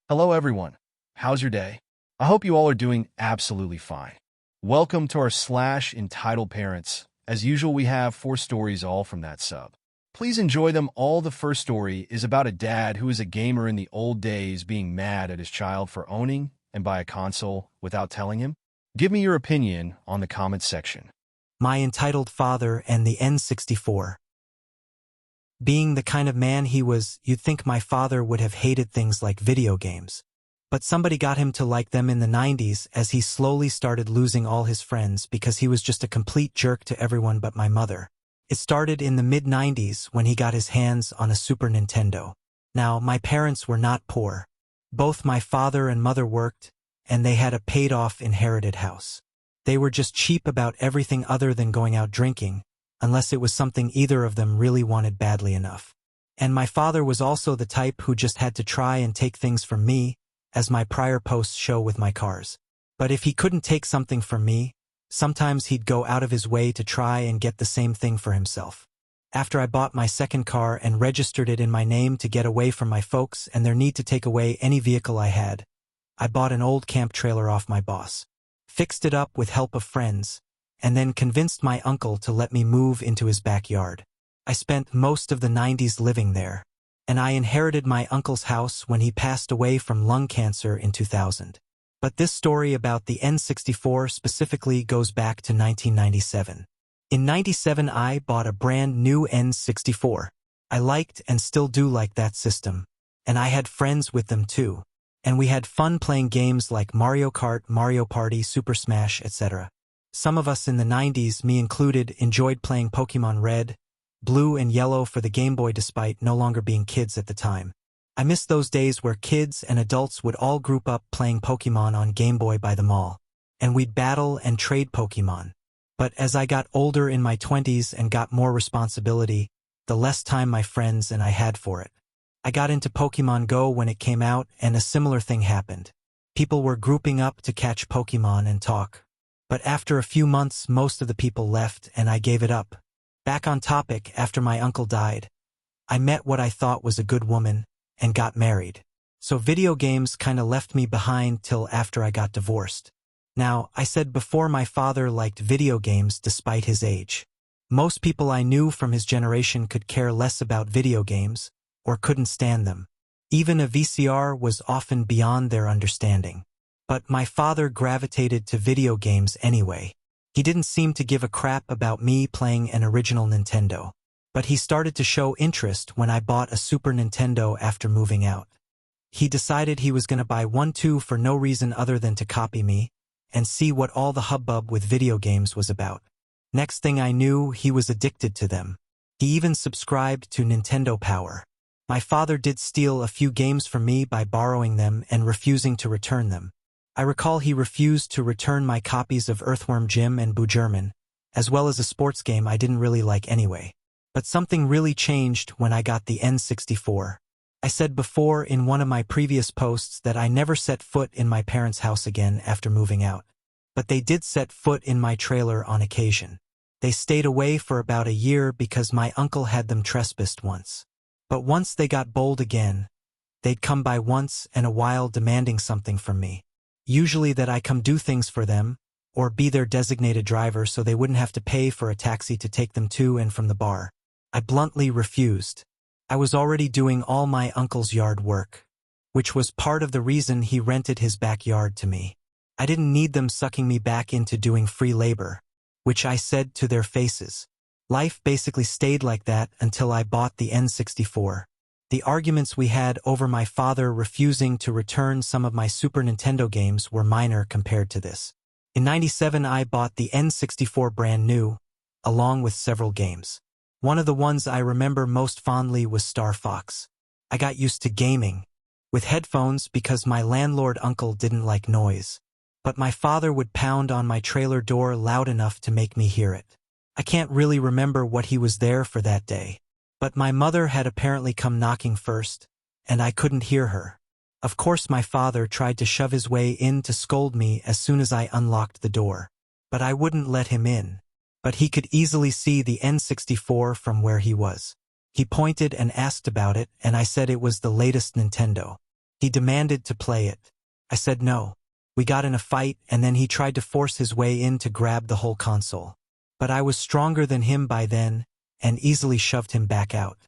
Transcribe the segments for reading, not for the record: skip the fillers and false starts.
Hello everyone. How's your day? I hope you all are doing absolutely fine. Welcome to our slash entitled parents. As usual, we have 4 stories all from that sub. Please enjoy them all. The first story is about a dad who is a gamer in the old days being mad at his child for owning and buy a console without telling him. Give me your opinion on the comments section. My entitled father and the N64. Being the kind of man he was, you'd think my father would have hated things like video games. But somebody got him to like them in the 90s as he slowly started losing all his friends because he was just a complete jerk to everyone but my mother. It started in the mid-90s when he got his hands on a Super Nintendo. Now, my parents were not poor. Both my father and mother worked, and they had a paid-off inherited house. They were just cheap about everything other than going out drinking, unless it was something either of them really wanted badly enough. And my father was also the type who just had to try and take things from me, as my prior posts show with my cars. But if he couldn't take something from me, sometimes he'd go out of his way to try and get the same thing for himself. After I bought my second car and registered it in my name to get away from my folks and their need to take away any vehicle I had, I bought an old camp trailer off my boss, fixed it up with help of friends, and then convinced my uncle to let me move into his backyard. I spent most of the 90s living there, and I inherited my uncle's house when he passed away from lung cancer in 2000. But this story about the N64 specifically goes back to 1997. In 97 I bought a brand new N64. I liked and still do like that system, and I had friends with them too. And we had fun playing games like Mario Kart, Mario Party, Super Smash, etc. Some of us in the 90s, me included, enjoyed playing Pokemon Red, Blue and Yellow for the Game Boy despite no longer being kids at the time. I miss those days where kids and adults would all group up playing Pokemon on Game Boy by the mall, and we'd battle and trade Pokemon. But as I got older in my 20s and got more responsibility, the less time my friends and I had for it. I got into Pokemon Go when it came out, and a similar thing happened. People were grouping up to catch Pokemon and talk. But after a few months, most of the people left and I gave it up. Back on topic, after my uncle died, I met what I thought was a good woman and got married. So video games kinda left me behind till after I got divorced. Now, I said before my father liked video games despite his age. Most people I knew from his generation could care less about video games or couldn't stand them. Even a VCR was often beyond their understanding. But my father gravitated to video games anyway. He didn't seem to give a crap about me playing an original Nintendo. But he started to show interest when I bought a Super Nintendo after moving out. He decided he was going to buy one too for no reason other than to copy me and see what all the hubbub with video games was about. Next thing I knew, he was addicted to them. He even subscribed to Nintendo Power. My father did steal a few games from me by borrowing them and refusing to return them. I recall he refused to return my copies of Earthworm Jim and Boo German, as well as a sports game I didn't really like anyway. But something really changed when I got the N64. I said before in one of my previous posts that I never set foot in my parents' house again after moving out. But they did set foot in my trailer on occasion. They stayed away for about a year because my uncle had them trespassed once. But once they got bold again, they'd come by once in a while demanding something from me. Usually that I come do things for them, or be their designated driver so they wouldn't have to pay for a taxi to take them to and from the bar. I bluntly refused. I was already doing all my uncle's yard work, which was part of the reason he rented his backyard to me. I didn't need them sucking me back into doing free labor, which I said to their faces. Life basically stayed like that until I bought the N64. The arguments we had over my father refusing to return some of my Super Nintendo games were minor compared to this. In 97 I bought the N64 brand new, along with several games. One of the ones I remember most fondly was Star Fox. I got used to gaming with headphones because my landlord uncle didn't like noise. But my father would pound on my trailer door loud enough to make me hear it. I can't really remember what he was there for that day. But my mother had apparently come knocking first, and I couldn't hear her. Of course my father tried to shove his way in to scold me as soon as I unlocked the door. But I wouldn't let him in. But he could easily see the N64 from where he was. He pointed and asked about it, and I said it was the latest Nintendo. He demanded to play it. I said no. We got in a fight, and then he tried to force his way in to grab the whole console. But I was stronger than him by then, and easily shoved him back out.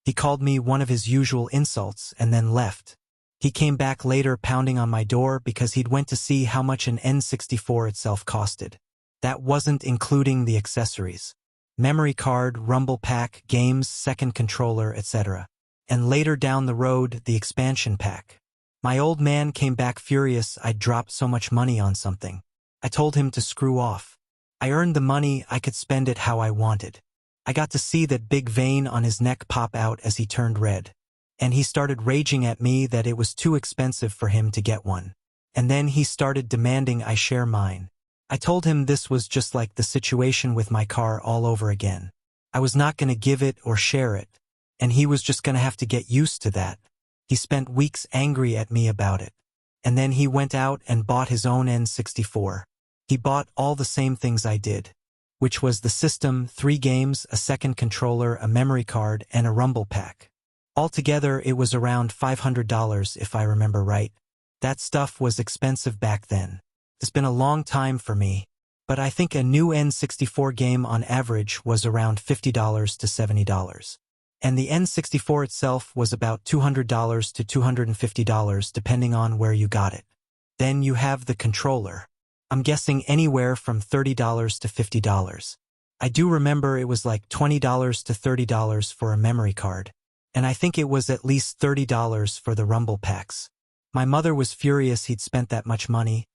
He called me one of his usual insults and then left. He came back later pounding on my door because he'd went to see how much an N64 itself costed. That wasn't including the accessories. Memory card, rumble pack, games, second controller, etc. And later down the road, the expansion pack. My old man came back furious I'd dropped so much money on something. I told him to screw off. I earned the money, I could spend it how I wanted. I got to see that big vein on his neck pop out as he turned red. And he started raging at me that it was too expensive for him to get one. And then he started demanding I share mine. I told him this was just like the situation with my car all over again. I was not going to give it or share it. And he was just going to have to get used to that. He spent weeks angry at me about it. And then he went out and bought his own N64. He bought all the same things I did, which was the system, 3 games, a second controller, a memory card, and a rumble pack. Altogether, it was around $500 if I remember right. That stuff was expensive back then. It's been a long time for me, but I think a new N64 game on average was around $50 to $70. And the N64 itself was about $200 to $250 depending on where you got it. Then you have the controller. I'm guessing anywhere from $30 to $50. I do remember it was like $20 to $30 for a memory card, and I think it was at least $30 for the rumble packs. My mother was furious he'd spent that much money,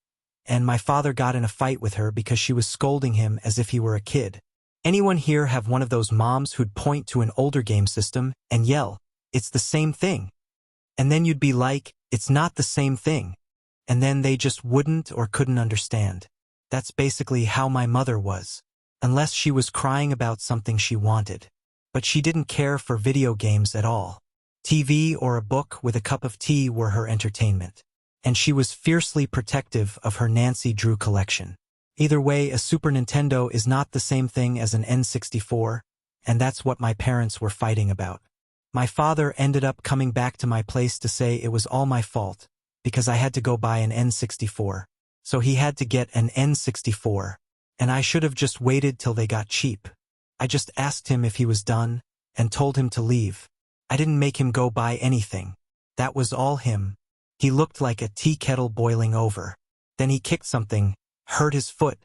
and my father got in a fight with her because she was scolding him as if he were a kid. Anyone here have one of those moms who'd point to an older game system and yell, "It's the same thing." And then you'd be like, "It's not the same thing." And then they just wouldn't or couldn't understand. That's basically how my mother was. Unless she was crying about something she wanted. But she didn't care for video games at all. TV or a book with a cup of tea were her entertainment. And she was fiercely protective of her Nancy Drew collection. Either way, a Super Nintendo is not the same thing as an N64, and that's what my parents were fighting about. My father ended up coming back to my place to say it was all my fault, because I had to go buy an N64. So he had to get an N64, and I should have just waited till they got cheap. I just asked him if he was done, and told him to leave. I didn't make him go buy anything. That was all him. He looked like a tea kettle boiling over. Then he kicked something, hurt his foot,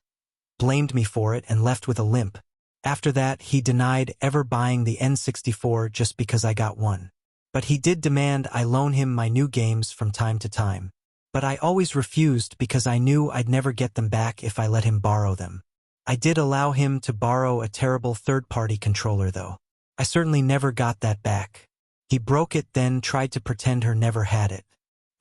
blamed me for it, and left with a limp. After that, he denied ever buying the N64 just because I got one. But he did demand I loan him my new games from time to time. But I always refused because I knew I'd never get them back if I let him borrow them. I did allow him to borrow a terrible third-party controller, though. I certainly never got that back. He broke it, then tried to pretend her never had it.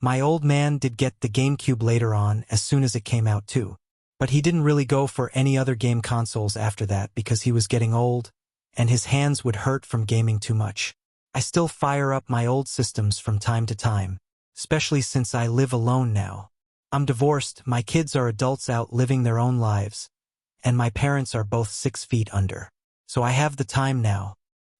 My old man did get the GameCube later on as soon as it came out too. But he didn't really go for any other game consoles after that because he was getting old, and his hands would hurt from gaming too much. I still fire up my old systems from time to time, especially since I live alone now. I'm divorced, my kids are adults out living their own lives, and my parents are both 6 feet under. So I have the time now.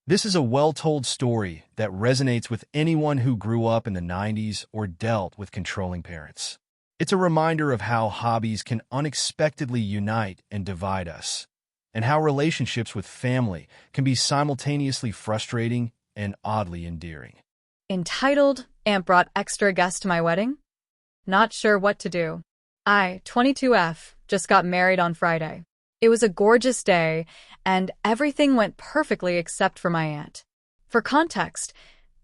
This is a well-told story that resonates with anyone who grew up in the 90s or dealt with controlling parents. It's a reminder of how hobbies can unexpectedly unite and divide us, and how relationships with family can be simultaneously frustrating and oddly endearing. Entitled, Aunt Brought Extra Guests to My Wedding? Not sure what to do. I, 22F, just got married on Friday. It was a gorgeous day, and everything went perfectly except for my aunt. For context,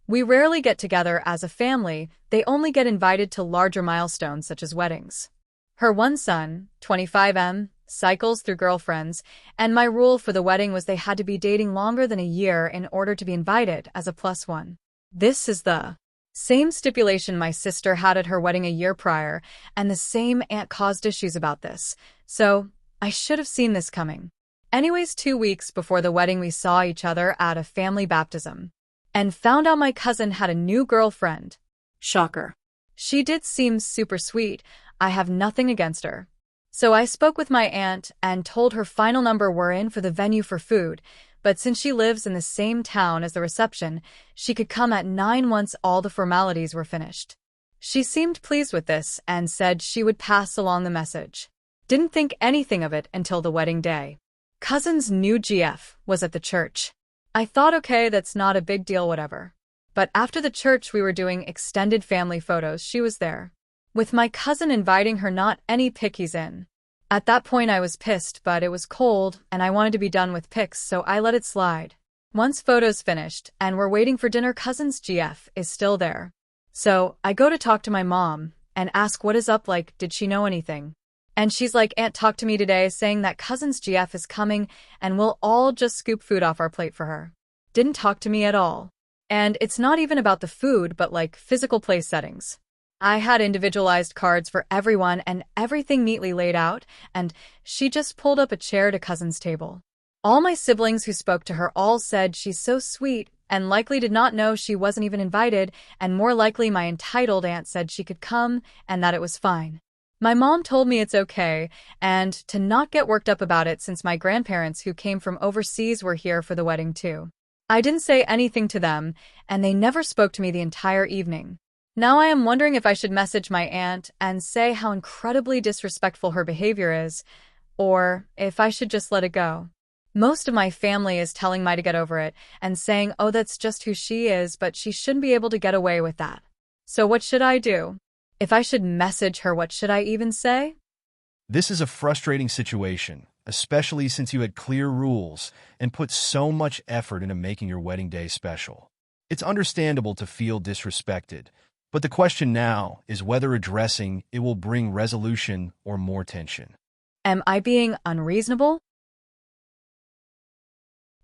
we rarely get together as a family. They only get invited to larger milestones such as weddings. Her one son, 25M, cycles through girlfriends, and my rule for the wedding was they had to be dating longer than a year in order to be invited as a +1. This is the same stipulation my sister had at her wedding a year prior, and the same aunt caused issues about this, so I should have seen this coming. Anyways, 2 weeks before the wedding we saw each other at a family baptism, and found out my cousin had a new girlfriend. Shocker. She did seem super sweet. I have nothing against her. So I spoke with my aunt and told her final number we're in for the venue for food, but since she lives in the same town as the reception, she could come at 9 once all the formalities were finished. She seemed pleased with this and said she would pass along the message. Didn't think anything of it until the wedding day. Cousin's new GF was at the church. I thought, okay, that's not a big deal, whatever. But after the church we were doing extended family photos, she was there. With my cousin inviting her, not any pickies in. At that point I was pissed, but it was cold and I wanted to be done with pics, so I let it slide. Once photos finished and we're waiting for dinner, cousin's GF is still there. So I go to talk to my mom and ask what is up, like, did she know anything? And she's like, Aunt talked to me today saying that cousin's GF is coming and we'll all just scoop food off our plate for her. Didn't talk to me at all. And it's not even about the food, but like physical place settings. I had individualized cards for everyone and everything neatly laid out, and she just pulled up a chair to cousin's table. All my siblings who spoke to her all said she's so sweet and likely did not know she wasn't even invited, and more likely my entitled aunt said she could come and that it was fine. My mom told me it's okay and to not get worked up about it since my grandparents who came from overseas were here for the wedding too. I didn't say anything to them, and they never spoke to me the entire evening. Now I am wondering if I should message my aunt and say how incredibly disrespectful her behavior is, or if I should just let it go. Most of my family is telling me to get over it and saying, oh, that's just who she is, but she shouldn't be able to get away with that. So what should I do? If I should message her, what should I even say? This is a frustrating situation, especially since you had clear rules and put so much effort into making your wedding day special. It's understandable to feel disrespected, but the question now is whether addressing it will bring resolution or more tension. Am I being unreasonable?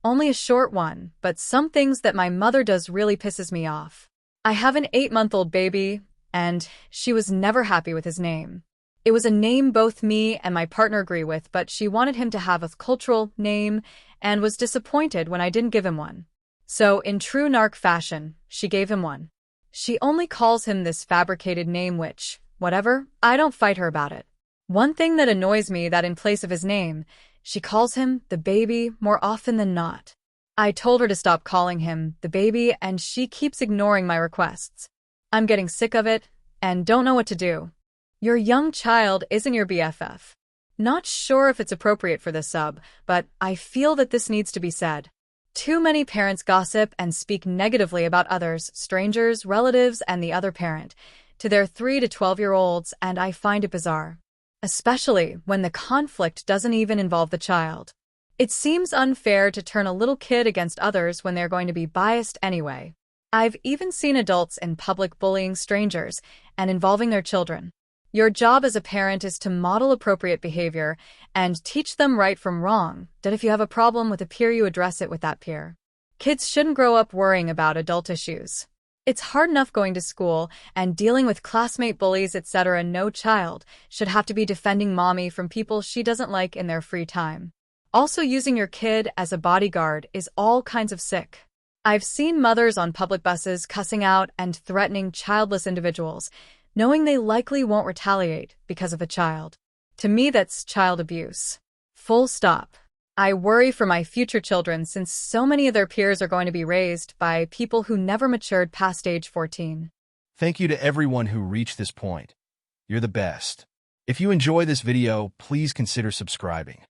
Only a short one, but some things that my mother does really pisses me off. I have an 8-month-old baby, and she was never happy with his name. It was a name both me and my partner agree with, but she wanted him to have a cultural name and was disappointed when I didn't give him one. So, in true narc fashion, she gave him one. She only calls him this fabricated name, which, whatever, I don't fight her about it. One thing that annoys me that in place of his name, she calls him the baby more often than not. I told her to stop calling him the baby and she keeps ignoring my requests. I'm getting sick of it and don't know what to do. Your young child isn't your BFF. Not sure if it's appropriate for this sub, but I feel that this needs to be said. Too many parents gossip and speak negatively about others, strangers, relatives, and the other parent, to their 3 to 12-year-olds, and I find it bizarre. Especially when the conflict doesn't even involve the child. It seems unfair to turn a little kid against others when they're going to be biased anyway. I've even seen adults in public bullying strangers and involving their children. Your job as a parent is to model appropriate behavior and teach them right from wrong, that if you have a problem with a peer, you address it with that peer. Kids shouldn't grow up worrying about adult issues. It's hard enough going to school and dealing with classmate bullies, etc. No child should have to be defending mommy from people she doesn't like in their free time. Also, using your kid as a bodyguard is all kinds of sick. I've seen mothers on public buses cussing out and threatening childless individuals, knowing they likely won't retaliate because of a child. To me, that's child abuse. Full stop. I worry for my future children since so many of their peers are going to be raised by people who never matured past age 14. Thank you to everyone who reached this point. You're the best. If you enjoy this video, please consider subscribing.